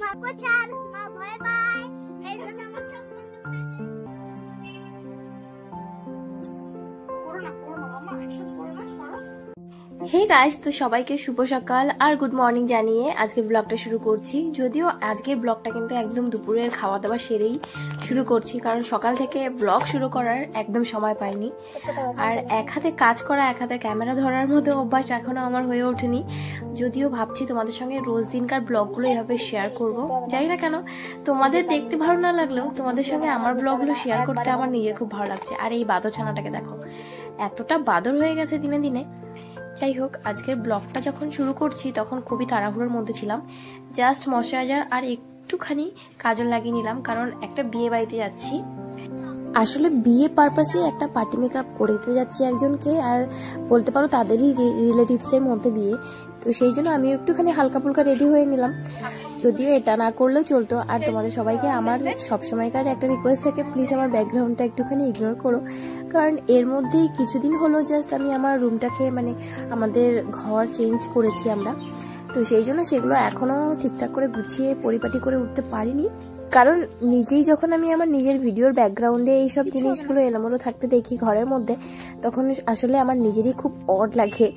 মাকে ছাড়, মা বাই বাই। এই জন্য আমার চোখ বন্ধ করে দে। করো না মামা, একশন করো না, সরো। হে গাইস, তো সবাইকে শুভ সকাল আর গুড মর্নিং জানিয়ে আজকে ব্লগটা শুরু করছি। যদিও আজকে ব্লগটা কিন্তু একদম দুপুরের খাওয়া দাওয়া সেরেই শুরু করছি, কারণ সকাল থেকে ব্লগ শুরু করার একদম সময় পাইনি। আর এক হাতে কাজ করা, এক হাতে ক্যামেরা ধরার মতো অভ্যাস এখনো আমার হয়ে ওঠেনি। যদিও ভাবছি তোমাদের সঙ্গে রোজ দিনকার ব্লগগুলো এভাবে শেয়ার করব। জানি না কেন তোমাদের দেখতে ভালো না লাগলেও তোমাদের সঙ্গে আমার ব্লগগুলো শেয়ার করতে আমার নিজের খুব ভালো লাগছে। আর এই বাদর ছানাটাকে দেখো, এতটা বাদর হয়ে গেছে দিনে দিনে। যাই হোক, আজকের ব্লগটা যখন শুরু করছি তখন খুবই তাড়াহুড়োর মধ্যে ছিলাম। জাস্ট ময়শ্চারাইজার আর একটুখানি কাজল লাগিয়ে নিলাম, কারণ একটা বিয়ে বাড়িতে যাচ্ছি। আসলে বিয়ে পারপাসে একটা পার্টি মেকআপ করে দিতে যাচ্ছি একজনকে, আর বলতে পারো তাদেরই রিলেটিভসের মধ্যে বিয়ে। তো সেই জন্য আমি একটুখানি হালকা ফুলকা রেডি হয়ে নিলাম। যদিও এটা না করলেও চলতো। আর তোমাদের সবাইকে আমার সবসময়কার একটা রিকোয়েস্ট থাকে, প্লিজ আমার ব্যাকগ্রাউন্ডটা একটুখানি ইগনোর করো, কারণ এর মধ্যেই কিছুদিন হলো জাস্ট আমি আমার রুমটাকে মানে আমাদের ঘর চেঞ্জ করেছি আমরা। তো সেই জন্য সেগুলো এখনো ঠিকঠাক করে গুছিয়ে পরিপাটি করে উঠতে পারিনি, কারণ নিজেই যখন আমি আমার নিজের ভিডিওর ব্যাকগ্রাউন্ডে এইসব জিনিসগুলো এলোমেলো থাকতে দেখি ঘরের মধ্যে, তখন আসলে আমার নিজেরই খুব অড লাগে।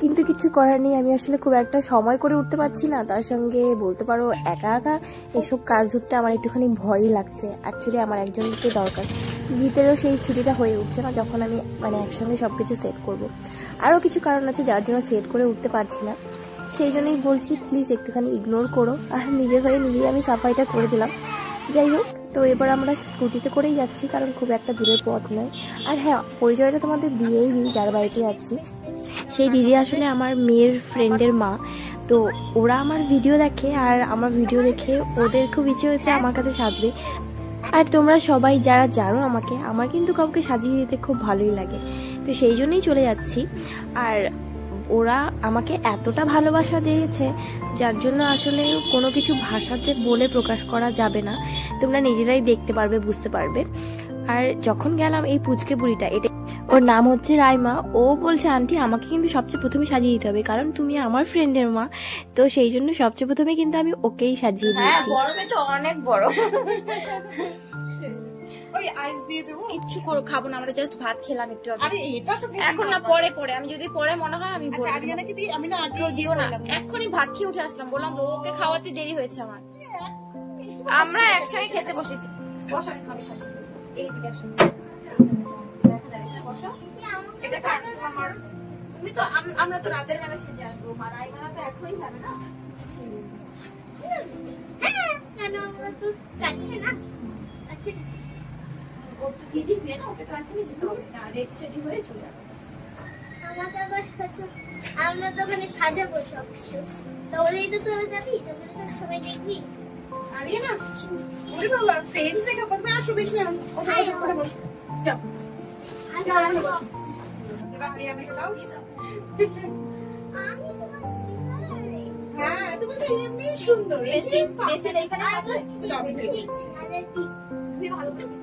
কিন্তু কিছু করার নেই, আমি আসলে খুব একটা সময় করে উঠতে পারছি না। তার সঙ্গে বলতে পারো একা একা এসব কাজ ধরতে আমার একটুখানি ভয়ই লাগছে। অ্যাকচুয়ালি আমার একজনকে দরকার, জিতেরও সেই ছুটিটা হয়ে উঠছে না যখন আমি মানে একসঙ্গে সবকিছু সেট করব। আরও কিছু কারণ আছে যার জন্য সেট করে উঠতে পারছি না। সেই জন্যই বলছি প্লিজ একটুখানি ইগনোর করো। আর নিজের হয়ে নিজেই আমি সাফাইটা করে দিলাম। যাই হোক, তো এবার আমরা স্কুটিতে করেই যাচ্ছি, কারণ খুব একটা দূরের পথ নয়। আর হ্যাঁ, পরিচয়টা তোমাদের দিয়েই দিই, যার বাড়িতে যাচ্ছি সেই দিদি আসলে আমার মেয়ের ফ্রেন্ডের মা। তো ওরা আমার ভিডিও দেখে, আর আমার ভিডিও দেখে ওদের খুব ইচ্ছে হয়েছে আমার কাছে সাজবে। আর তোমরা সবাই যারা জানো আমাকে, আমার কিন্তু কাউকে সাজিয়ে দিতে খুব ভালোই লাগে। তো সেই জন্যই চলে যাচ্ছি। আর ওরা আমাকে এতটা ভালোবাসা দিয়েছে যার জন্য আসলে কোনো কিছু ভাষাতে বলে প্রকাশ করা যাবে না। তোমরা নিজেরাই দেখতে পারবে, বুঝতে পারবে। আর যখন গেলাম এই পুচকে বুড়িটা, এটা ওর নাম হচ্ছে রাইমা, ও বলছে আন্টি আমাকে কিন্তু সবচেয়ে প্রথমে সাজিয়ে দিতে হবে, কারণ তুমি আমার ফ্রেন্ডের মা। তো সেই জন্য সবচেয়ে প্রথমে কিন্তু আমি ওকেই সাজিয়ে দিয়েছি। গরমে তো অনেক বড়। ওই আইস দিয়ে দেবো, কিচ্ছু করো খাবো না, আমরা জাস্ট ভাত খেলাম একটু আগে। আরে এটা তো এখন না, পরে পরে আমি যদি পরে মনে হয় আমি বলবো। আজকে নাকি দিই, আমি না আগে দিও না, এখনি ভাত খেয়ে উঠে আসলাম, বললাম তো ওকে খাওয়াতে দেরি হয়েছে আমার। আমরা একসাথে খেতে বসেছি। বসো, আমি খাবি সাথে। এই দিকে আসো, বসো। এটা কাট আমার, তুমি তো আমরা তো রাতের বেলা সেজে আসবো, আর আইমারা তো এখনই যাবে না। হ্যাঁ, কেন আমরা তো যাচ্ছি না? আচ্ছা, ওর তো দিদি মেয়ে না, ওকে তো এখনই যেতে হবে না, রেডি সেডি হয়ে চলে যাবে। আমাদের আবার আমরা তো ওখানে সাজাবো সব কিছু, তাহলেই তো তোরা যাবি, তাহলে তো সবাই দেখবি। আরে না, ওরে বাবা, ফ্রেন্ডস দেখা বলবে আসো বেশি না, ওখানে বসো, যাও যাও, ওখানে বসো। এবার আরিয়ানের হাউস। আমি তো বাস বিকালে। হ্যাঁ, তুমি তো এমনি সুন্দর, এসে এখানে আছে, আমি দেখছি। আরে ঠিক, তুমি ভালো করে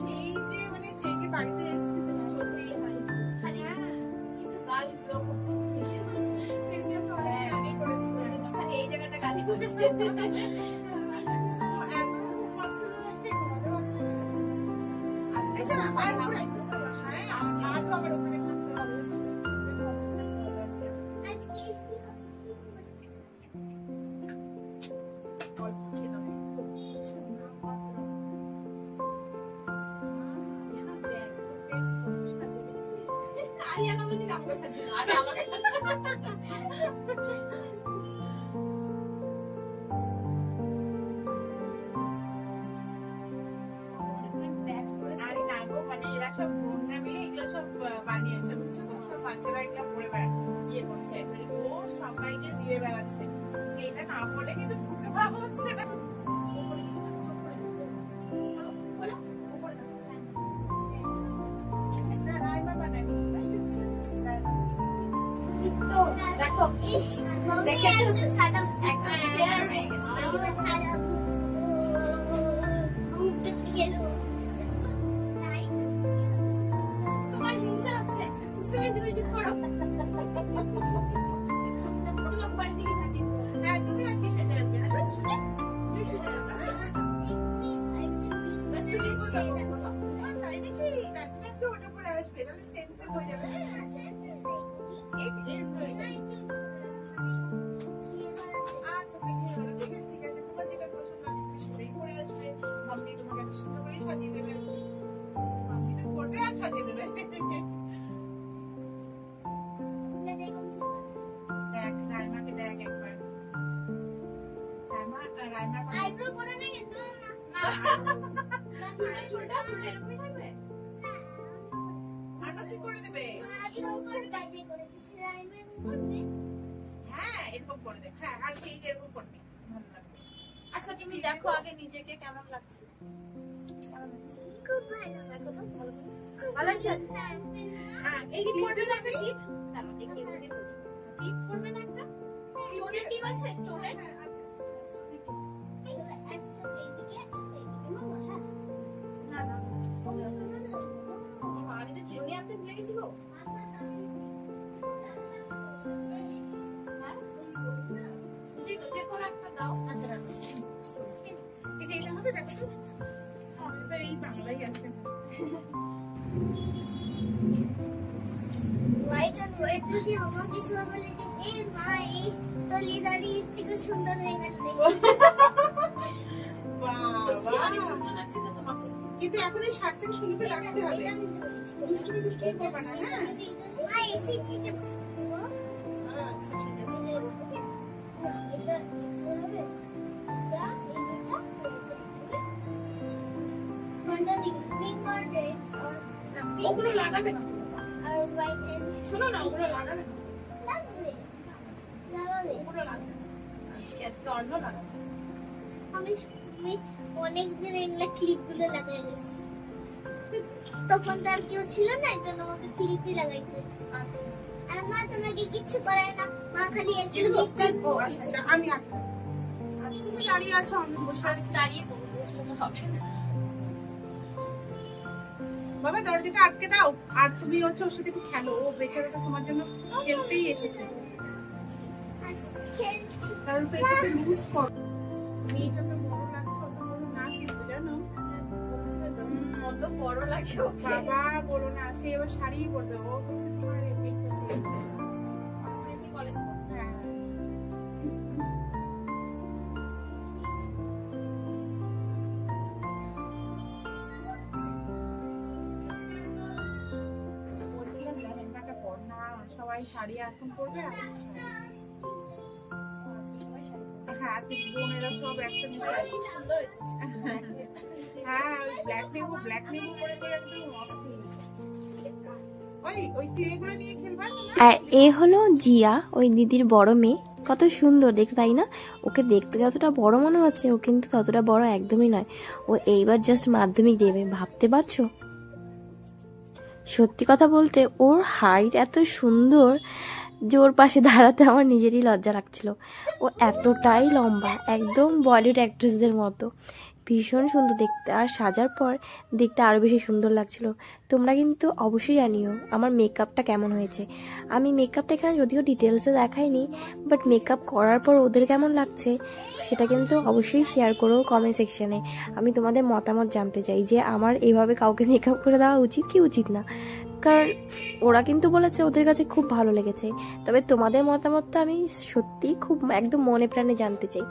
সেই যে মানে চেকে বাড়িতে এসেছি তুমি চলতেই খালি। হ্যাঁ, কিন্তু গাল ব্লক হচ্ছে, ফেসিয়াল করেছি, ফেসিয়াল তো অনেক আগে করেছি, খালি এই জায়গাটা গালি করছে। আজকে না আজও আবার ওখানে থাকতে হবে। আরিয়ানা বলছে কাপড় সাজিয়ে দাও, আরে আমাকে মানে এরা সব বোনরা মিলে এগুলো সব বানিয়েছে, বুঝছো তো? সব বাচ্চারা এগুলো পরে ইয়ে করছে, মানে ও সবাইকে দিয়ে বেড়াচ্ছে। এটা না বলে কিন্তু ঢুকতে ভাব হচ্ছে না। রাইমা বানায় দেখো দেখেছো একদম ক্লিয়ার হয়ে গেছে। তোমার হিংসা হচ্ছে, বুঝতে পেরেছি, তুমি চুপ করো। তোমার বাড়ি থেকে সাজিয়ে তুমি আজকে সেজে আসবে। তুমি সেজে যাবে। বাস তুমি বলো তাই নাকি? তারপরে আজকে ওটা পরে আসবে, তাহলে সেম সেম হয়ে যাবে। আচ্ছা ঠিক আছে ঠিক আছে, তোমার যেটা পছন্দ হবে সেটাই পরে আসবে। মাম্মি তোমাকে এত সুন্দর করে সাজিয়ে দেবে আজকে। মাম্মি তো করবে আর সাজিয়ে দেবে। দেখ রাইমাকে দেখ একবার। রাইমা আইব্রো করে না কিন্তু না ছোটা ছোটা এরকমই থাকবে। আর কি করে দেবে? আগে করে বাজে করে দিচ্ছি, রাইমা করবে। হ্যাঁ এরকম করে দে। হ্যাঁ আর সেই এরকম করতে ভালো লাগবে। আচ্ছা তুমি দেখো আগে নিজেকে কেমন লাগছে। কেমন লাগছে? খুব ভালো। দেখো তো ভালো ভালো লাগছে। হ্যাঁ এই কি করবে না একটা টিপ? তাহলে দেখিয়ে দেব। টিপ করবে না একটা? স্টোনের টিপ আছে স্টোনের? এগুলো একটা এইদিকে না না আমি তো চিরুনি আনতে ভুলে গেছি গো। যে কোনো একটা দাও। আচ্ছা রাখো। এই যে এটা হবে দেখো তো। আমি তো এই বাংলাই আছে। হোয়াইট অন হোয়াইট যদি আমাকে সব বলে যে এ মাই তলি দাদি থেকে সুন্দর হয়ে গেল। বাহ আমি সুন্দর লাগছে তো তোমাকে। কিন্তু এখন এই সাজটাকে সুন্দর করে রাখতে হবে। দুষ্টুমি দুষ্টুমি করবে না। হ্যাঁ আই এসি নিচে বসবো। আচ্ছা ঠিক আছে। এটা হবে। এটা কোনটা দিবি? পিঙ্ক আর রেড আর ওগুলো লাগাবে না। আর হোয়াইট এন্ড শোনো না ওগুলো লাগাবে না। লাগাবে ওগুলো লাগাবে। আজকে অন্য লাগাবে। আমি অনেকদিন এগুলো ক্লিপগুলো লাগাই গেছি। তখন তার কেউ ছিল না, এই জন্য আমাকে ক্লিপই লাগাইতে হচ্ছে। আচ্ছা আর মা তোমাকে কিচ্ছু করায় না, মা খালি একটু ক্লিপ। ও আচ্ছা আমি আছি। আচ্ছা তুমি দাঁড়িয়ে আছো, আমি বসে আছি। দাঁড়িয়ে বসলে হবে না বাবা, দরজাটা আটকে দাও। আর তুমি হচ্ছে ওর সাথে একটু খেলো, ও বেচারাটা তোমার জন্য খেলতেই এসেছে। খেলছি তার উপর একটু লুজ করো। মেয়েটা তো বড় লাগছে, অত বড় না কিন্তু জানো কত বড় লাগে। বাবা বলো না, সে এবার শাড়ি পরবে। ও হচ্ছে তোমার কলেজ পড়বে। হ্যাঁ বলছিলাম লেহেঙ্গাটা পর না, সবাই শাড়ি এখন পরবে। হ্যাঁ আজকে বোনেরা সব একসাথে সুন্দর হয়েছে। হ্যাঁ ওই ব্ল্যাক নেবু করে করে একদম অস্থির। ওই এগুলো নিয়ে খেলবা। আর এ হলো জিয়া, ওই দিদির বড় মেয়ে। কত সুন্দর দেখতে তাই না? ওকে দেখতে যতটা বড় মনে হচ্ছে, ও কিন্তু ততটা বড় একদমই নয়। ও এইবার জাস্ট মাধ্যমিক দেবে, ভাবতে পারছো? সত্যি কথা বলতে ওর হাইট এত সুন্দর যে ওর পাশে দাঁড়াতে আমার নিজেরই লজ্জা লাগছিল। ও এতটাই লম্বা, একদম বলিউড অ্যাক্ট্রেসদের মতো, ভীষণ সুন্দর দেখতে। আর সাজার পর দেখতে আরও বেশি সুন্দর লাগছিল। তোমরা কিন্তু অবশ্যই জানিও আমার মেকআপটা কেমন হয়েছে। আমি মেকআপটা এখানে যদিও ডিটেলসে দেখাইনি, বাট মেকআপ করার পর ওদের কেমন লাগছে সেটা কিন্তু অবশ্যই শেয়ার করো কমেন্ট সেকশনে। আমি তোমাদের মতামত জানতে চাই যে আমার এভাবে কাউকে মেকআপ করে দেওয়া উচিত কি উচিত না। কারণ ওরা কিন্তু বলেছে ওদের কাছে খুব ভালো লেগেছে, তবে তোমাদের মতামতটা আমি সত্যি খুব একদম মনে প্রাণে জানতে চাই।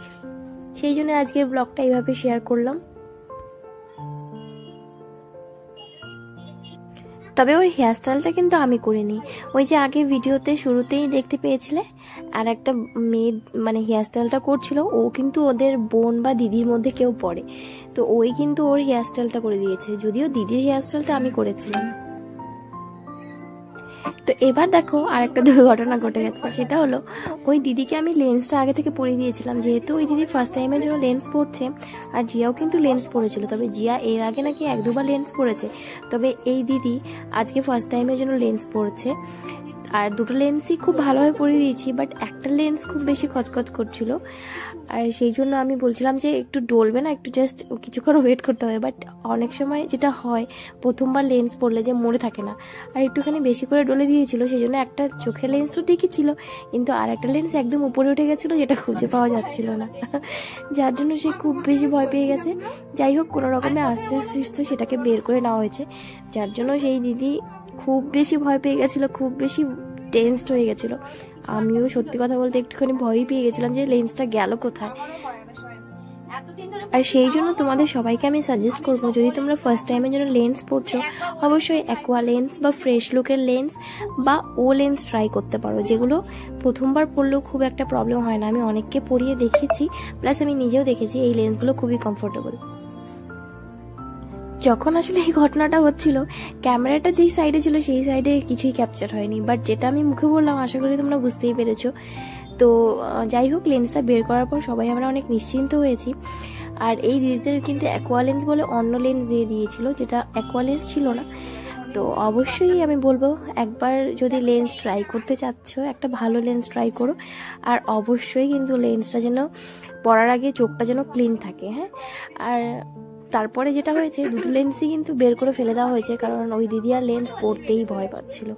সেই জন্য আজকের ব্লগটা এইভাবে শেয়ার করলাম। তবে ওর হেয়ারস্টাইলটা কিন্তু আমি করিনি। ওই যে আগে ভিডিওতে শুরুতেই দেখতে পেয়েছিলে আর একটা মেয়ে মানে হেয়ারস্টাইলটা করছিল, ও কিন্তু ওদের বোন বা দিদির মধ্যে কেউ পড়ে, তো ওই কিন্তু ওর হেয়ারস্টাইলটা করে দিয়েছে। যদিও দিদির হেয়ারস্টাইলটা আমি করেছিলাম। তো এবার দেখো আরেকটা দুর্ঘটনা ঘটে গেছে, সেটা হলো ওই দিদিকে আমি লেন্সটা আগে থেকে পরিয়ে দিয়েছিলাম, যেহেতু ওই দিদি ফার্স্ট টাইমের জন্য লেন্স পরছে। আর জিয়াও কিন্তু লেন্স পরেছিল, তবে জিয়া এর আগে নাকি 1-2 বার লেন্স পরেছে, তবে এই দিদি আজকে ফার্স্ট টাইমের জন্য লেন্স পরছে। আর দুটো লেন্সই খুব ভালোভাবে পরিয়ে দিয়েছি, বাট একটা লেন্স খুব বেশি খচখচ করছিল, আর সেই জন্য আমি বলছিলাম যে একটু ডলবে না, একটু জাস্ট কিছুক্ষণ ওয়েট করতে হবে। বাট অনেক সময় যেটা হয় প্রথমবার লেন্স পরলে যে মরে থাকে না, আর একটুখানি বেশি করে ডলে দিয়েছিল, সেই জন্য একটা চোখের লেন্স তো ঠিকই ছিল, কিন্তু আর একটা লেন্স একদম উপরে উঠে গেছিলো, যেটা খুঁজে পাওয়া যাচ্ছিল না, যার জন্য সে খুব বেশি ভয় পেয়ে গেছে। যাই হোক, কোনো রকমে আস্তে আস্তে সেটাকে বের করে নেওয়া হয়েছে, যার জন্য সেই দিদি খুব বেশি ভয় পেয়ে গেছিলো, খুব বেশি টেনসড হয়ে গেছিলো। আমিও সত্যি কথা বলতে একটুখানি ভয়ই পেয়ে গেছিলাম যে লেন্সটা গেল কোথায়। আর সেই জন্য তোমাদের সবাইকে আমি সাজেস্ট করবো, যদি তোমরা ফার্স্ট টাইমের জন্য লেন্স পড়ছো, অবশ্যই অ্যাকোয়া লেন্স বা ফ্রেশ লুকের লেন্স বা ও লেন্স ট্রাই করতে পারো, যেগুলো প্রথমবার পরলেও খুব একটা প্রবলেম হয় না। আমি অনেককে পরিয়ে দেখেছি, প্লাস আমি নিজেও দেখেছি এই লেন্সগুলো খুবই কমফোর্টেবল। যখন আসলে এই ঘটনাটা হচ্ছিল, ক্যামেরাটা যেই সাইডে ছিল সেই সাইডে কিছুই ক্যাপচার হয়নি, বাট যেটা আমি মুখে বললাম আশা করি তোমরা বুঝতেই পেরেছো। তো যাই হোক, লেন্সটা বের করার পর সবাই আমরা অনেক নিশ্চিন্ত হয়েছি। আর এই দিদিদের কিন্তু অ্যাকোয়া লেন্স বলে অন্য লেন্স দিয়ে দিয়েছিল, যেটা অ্যাকোয়া লেন্স ছিল না। তো অবশ্যই আমি বলবো, একবার যদি লেন্স ট্রাই করতে চাচ্ছ, একটা ভালো লেন্স ট্রাই করো। আর অবশ্যই কিন্তু লেন্সটা যেন পরার আগে চোখটা যেন ক্লিন থাকে, হ্যাঁ। আর তারপরে যেটা হয়েছে, দুটো লেন্সই কিন্তু বের করে ফেলে দেওয়া হয়েছে, কারণ ওই দিদি আর লেন্স পরতেই ভয় পাচ্ছিল।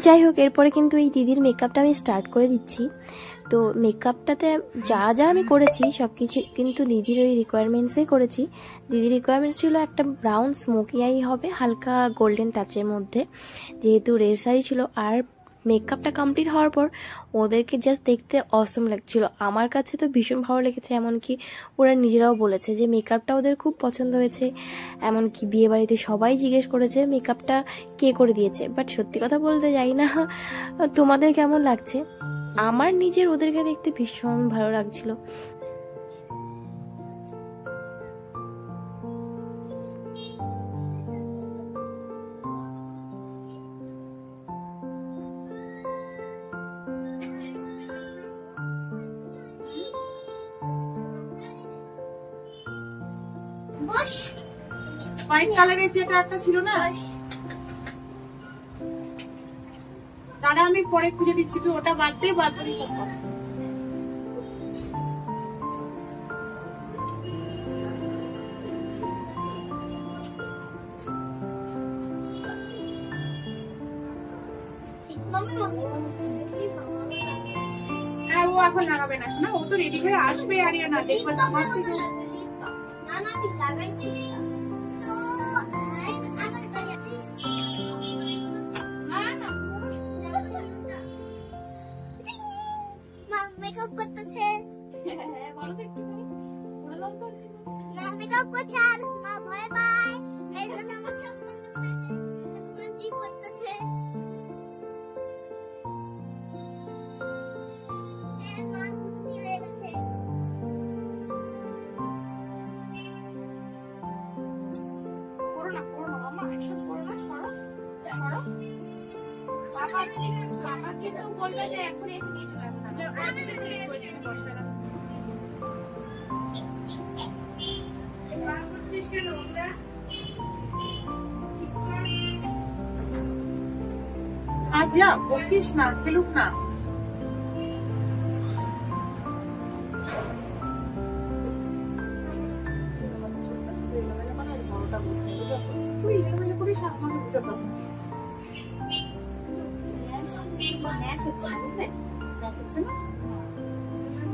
যাই হোক, এরপরে কিন্তু এই দিদির মেকআপটা আমি স্টার্ট করে দিচ্ছি। তো মেকআপটাতে যা যা আমি করেছি সব কিছু কিন্তু দিদির ওই রিকোয়ারমেন্টসেই করেছি। দিদির রিকোয়ারমেন্টস ছিল একটা ব্রাউন স্মোকি আই হবে হালকা গোল্ডেন টাচের মধ্যে, যেহেতু রেড শাড়ি ছিল। আর মেকআপটা কমপ্লিট হওয়ার পর ওদেরকে জাস্ট দেখতে অসম লাগছিল, আমার কাছে তো ভীষণ ভালো লেগেছে। এমনকি ওরা নিজেরাও বলেছে যে মেকআপটা ওদের খুব পছন্দ হয়েছে, এমনকি বিয়ে বাড়িতে সবাই জিজ্ঞেস করেছে মেকআপটা কে করে দিয়েছে। বাট সত্যি কথা বলতে যাই না তোমাদের কেমন লাগছে, আমার নিজের ওদেরকে দেখতে ভীষণ ভালো লাগছিল। হোয়াইট কালারের যেটা একটা ছিল না, তারা আমি পরে খুঁজে দিচ্ছি, তো ওটা বাদ দিয়ে বাদ করি। হ্যাঁ, ও এখন লাগাবে না, না ও তো রেডি হয়ে আসবে। আরিয়ানা দেখবে আমার থেকে লাগাইছি। মেকআপ করতেছে, মেকআপ করছে আর মা ভয় পায়, এই জন্য আমার চোখ করতেছে। মা খুশি হয়ে গেছে। করো না মামা, অ্যাকশন করো না, সরো সরো। বাবা কিন্তু বলবে যে এখনই এসে নিয়ে চলে আসবে। আচ্ছা বকিস না, খেলুক না। তুই এমএলএ করিস, আমাকে বুঝাতে হবে।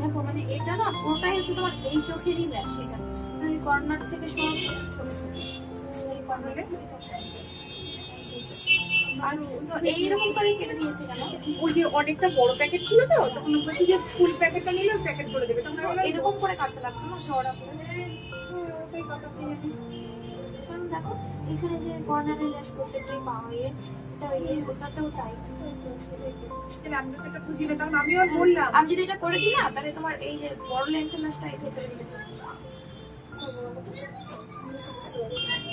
দেখো মানে এটা না পুরোটাই হচ্ছে তোমার এই চোখেরই ল্যাশ, এটা মানে কর্নার থেকে সব ছোট ছোট এই কর্নারে আর তো এইরকম করে কেটে দিয়েছে কেন? ওই যে অনেকটা বড় প্যাকেট ছিল তো, তখন বলছি যে ফুল প্যাকেটটা নিলে প্যাকেট করে দেবে, তখন এরকম করে কাটতে লাগতো না, চড়া করে। কারণ দেখো এখানে যে কর্নারের ল্যাশ প্রত্যেকটাই পাওয়া যায়, ওটাতেও তাই। আমি তো এটা বুঝি না, তখন আমিও বললাম আমি যদি এটা করে দিই না, তাহলে তোমার এই যে বড় লেন্থের ল্যাশটা এই ভেতরে দিতে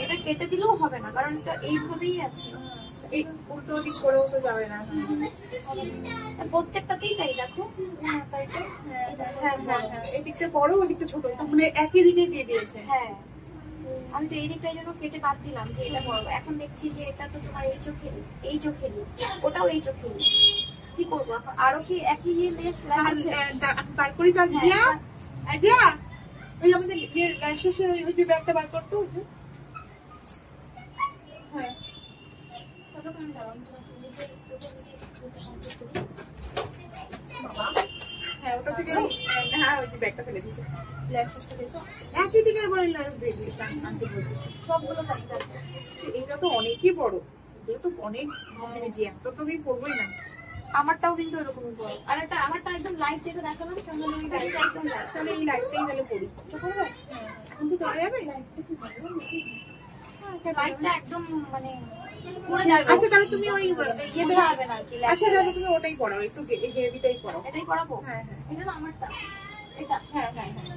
এটা এটা কেটে দিলেও হবে না, কারণ এটা এইভাবেই আছে। এই উল্টো দিক করেও তো যাবে না। প্রত্যেকটাতেই তাই দেখো। তাই তো। হ্যাঁ হ্যাঁ হ্যাঁ, এই দিকটা বড় ওই দিকটা ছোট, মানে একই দিকে দিয়ে দিয়েছে। হ্যাঁ, আমি তো এই দিকটা এই জন্য কেটে বাদ দিলাম যে এটা বড়। এখন দেখছি যে এটা তো তোমার এই চোখে ওটাও এই চোখে, কি করবো এখন? আরো কি একই ইয়ে বার করি তার জিয়া জিয়া, ওই আমাদের ইয়ে ল্যাশের ওই যে ব্যাগটা বার করতে হচ্ছে। হ্যাঁ হ্যাঁ, ওটা থেকে হ্যাঁ ওই যে ব্যাগটা ফেলে দিয়েছে। ল্যাশেসটা দেখো একই দিকের বড় ল্যাশ দিয়ে দিয়েছে আনতে বলতেছে। সবগুলো চাহিদা। এইটা তো অনেকই বড়, এগুলো তো অনেক ঝিমিঝি, এত তো আমি পড়বোই না। আমারটাও কিন্তু এরকমই বড়। আর একটা আমারটা একদম লাইট যেটা দেখালাম, তাহলে ওই লাইটটা একদম লাইট। তাহলে এই লাইটটাই তাহলে পড়ি। এখন কি করা যাবে? লাইটটা একদম মানে আচ্ছা তাহলে তুমি ওই ইয়েটা হবে না কি? আচ্ছা তাহলে তুমি ওটাই পড়াও, একটু হেভিটাই পড়াও। এটাই পড়াবো? হ্যাঁ হ্যাঁ, এটা না আমারটা, এটা। হ্যাঁ হ্যাঁ হ্যাঁ,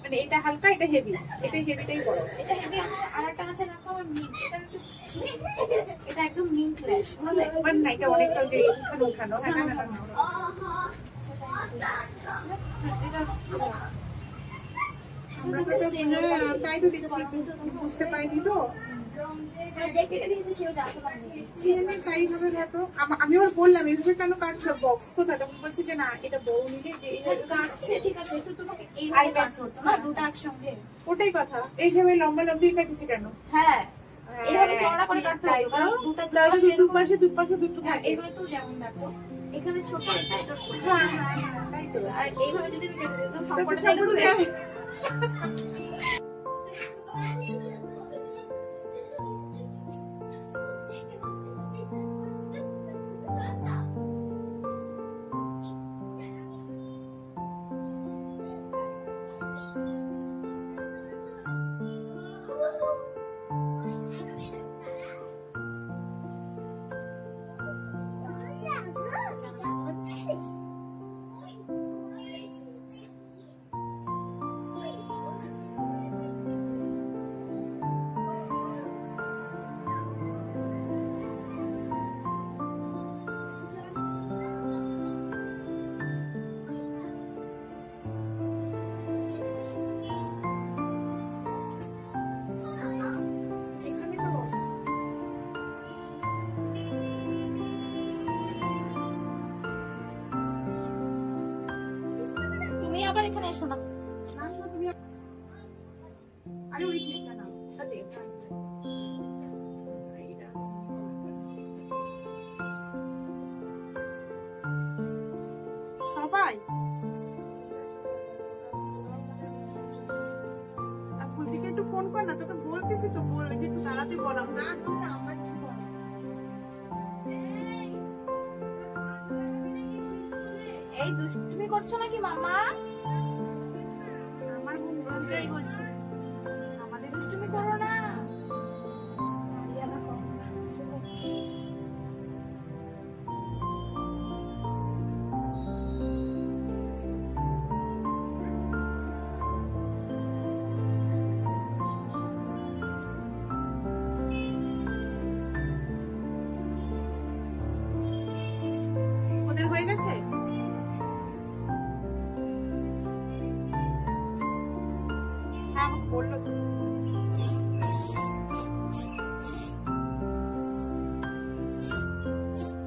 মানে এটা হালকা এটা হেভি, এটাই হেভিটাই পড়াও। এটা হেভি আছে। আর একটা আছে দেখো আমার মিন্ট, এটা একদম মিন্ট ল্যাশ। বুঝলে? মানে না এটা অনেকটা যে উঠানো উঠানো। হ্যাঁ না না না, আমরা তো তাই তো দেখছি, বুঝতে পারিনি তো। তাই ভাবে হয়তো আমি ওর বললাম এইভাবে কেন কাটছো বক্স কোথায়, তখন বলছে যে না এটা বউ নিলে যে কাটছে। ঠিক আছে, তো তোমাকে এইভাবে কাটতে হতো না, দুটো একসঙ্গে। ওটাই কথা, এইভাবে লম্বা লম্বি কাটিছি কেন? হ্যাঁ, এইভাবে চওড়া করে কাটতে হতো, কারণ দুপাশে দুটো থাকে। এগুলো তো যেমন দেখো এখানে ছোট, এটা এটা ছোট। হ্যাঁ হ্যাঁ হ্যাঁ, তাই তো। আর এইভাবে যদি একদম সম্পূর্ণ তুমি আবার এখানে এসো না। আরে ওই ক্লিপটা না, তাতে সবাই ফুলদিকে একটু ফোন কর না, তোকে বলতেছি তো, বললে যে একটু তাড়াতাড়ি বলা না। আমার এই দুষ্টুমি করছো নাকি মামা? আমার বন্ধুরাই বলছি আমাদের দুষ্টুমি করো না। ওদের হয়ে গেছে। হ্যাঁ আমাকে বললো তো।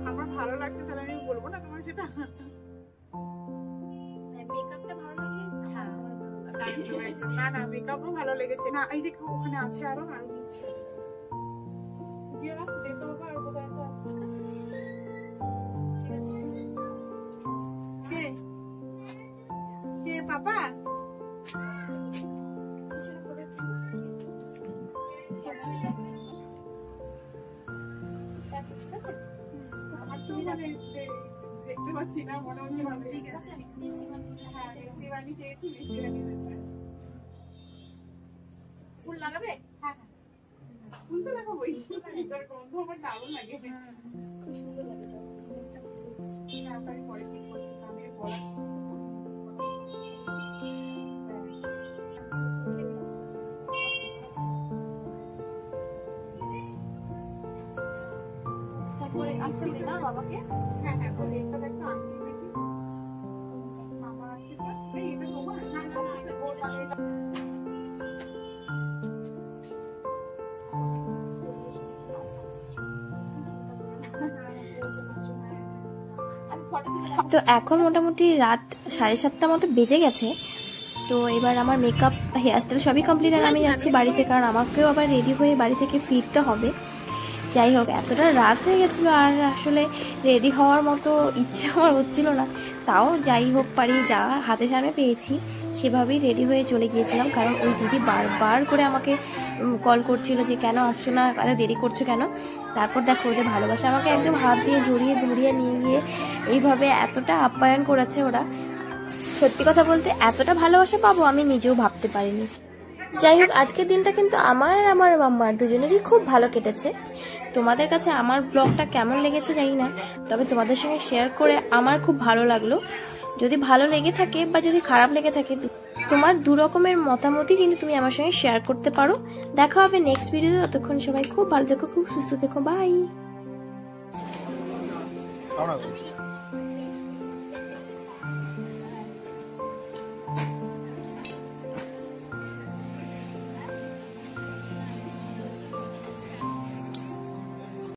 আমার ভালো লাগছে, তাহলে আমি বলবো না তোমার সেটা। মেকআপটা ভালো লাগে? হ্যাঁ আমার ভালো লাগে। না না মেকআপও ভালো লেগেছে। না এই দেখো ওখানে আছে আরো নিচ্ছে। গিয়ে দেখতে হবে আর কোথায় একটা আছে। কে কে পাপা? দেখতে পাচ্ছি না, মনে হচ্ছে ভালো। ঠিক আছে, চেয়েছি ফুল লাগাবে? হ্যাঁ ফুল তো লাগাবোই, এটার গন্ধ আমার দারুণ লাগে। খুব সুন্দর লাগে। পরে ঠিক করছি আমি বলা। করে আসতে হবে না বাবাকে। হ্যাঁ হ্যাঁ বলে এটা দেখো আনতে দেখি মামা আছে এই এটা তোমার না না না এটা ও তাহলে তো এখন মোটামুটি রাত 7:30 মতো বেজে গেছে। তো এবার আমার মেকআপ হেয়ারস্টাইল সবই কমপ্লিট আর আমি যাচ্ছি বাড়িতে, কারণ আমাকেও আবার রেডি হয়ে বাড়ি থেকে ফিরতে হবে। যাই হোক, এতটা রাত হয়ে গেছিলো আর আসলে রেডি হওয়ার মতো ইচ্ছে আমার হচ্ছিল না, তাও যাই হোক পারি যা হাতে সামনে পেয়েছি সেভাবেই রেডি হয়ে চলে গিয়েছিলাম। কারণ ওই দিদি বারবার করে আমাকে কল করছিল যে কেন আসছো না, এত দেরি করছো কেন। তারপর দেখো ওদের ভালোবাসা আমাকে একদম হাত দিয়ে জড়িয়ে ধরিয়ে নিয়ে গিয়ে এইভাবে এতটা আপ্যায়ন করেছে ওরা। সত্যি কথা বলতে এতটা ভালোবাসা পাবো আমি নিজেও ভাবতে পারিনি। যাই হোক, আজকের দিনটা কিন্তু আমার আর আমার মাম্মার দুজনেরই খুব ভালো কেটেছে। তোমাদের কাছে আমার ব্লগটা কেমন লেগেছে জানি না, তবে তোমাদের সঙ্গে শেয়ার করে আমার খুব ভালো লাগলো। যদি ভালো লেগে থাকে বা যদি খারাপ লেগে থাকে, তোমার দু রকমের মতামতই কিন্তু তুমি আমার সঙ্গে শেয়ার করতে পারো। দেখা হবে নেক্সট ভিডিওতে। ততক্ষণ সবাই খুব ভালো থেকো, খুব সুস্থ থেকো, বাই।